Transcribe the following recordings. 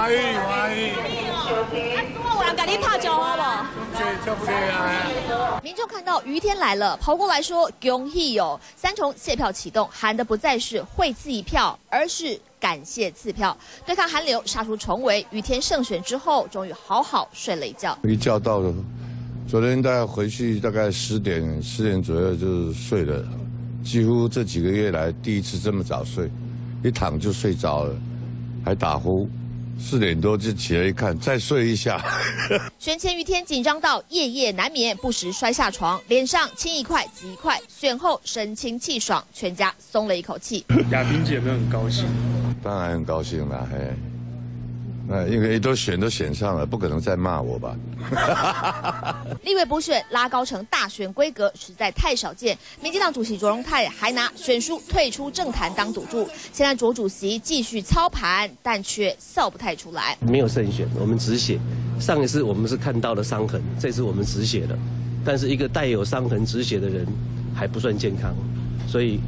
欢喜。有人给你拍招呼不？谢啊！民众看到于天来了，跑过来说恭喜哟！3重谢票启动，喊的不再是会赐一票，而是感谢赐票。对抗寒流，杀出重围。于天胜选之后，终于好好睡了一觉。一觉到了，昨天大概回去大概10点左右就睡了，几乎这几个月来第一次这么早睡，一躺就睡着了，还打呼。4点多就起来一看，再睡一下。选前于天紧张到夜夜难眠，不时摔下床，脸上青一块紫一块。选后神清气爽，全家松了一口气。亚萍姐有没有很高兴？当然很高兴啦，嘿。那因为都选上了，不可能再骂我吧？立委补选拉高成大选规格，实在太少见。民进党主席卓荣泰还拿选书退出政坛当赌注。现在卓主席继续操盘，但却笑不太出来。没有胜选，我们止血。上一次我们是看到了伤痕，这次我们止血了。但是一个带有伤痕止血的人还不算健康，所以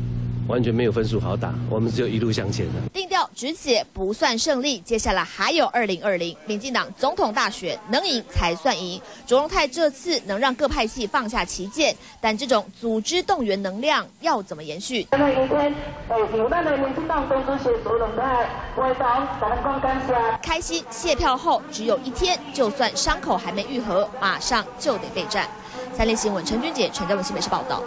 完全没有分数好打，我们只有一路向前了。定调止血不算胜利，接下来还有2020民进党总统大选，能赢才算赢。卓荣泰这次能让各派系放下歧见，但这种组织动员能量要怎么延续？因为今天由咱的民进党总主席卓荣泰会长感恩感谢。开心谢票后只有1天，就算伤口还没愈合，马上就得备战。3立新闻陈君杰、陈嘉文新北市报道。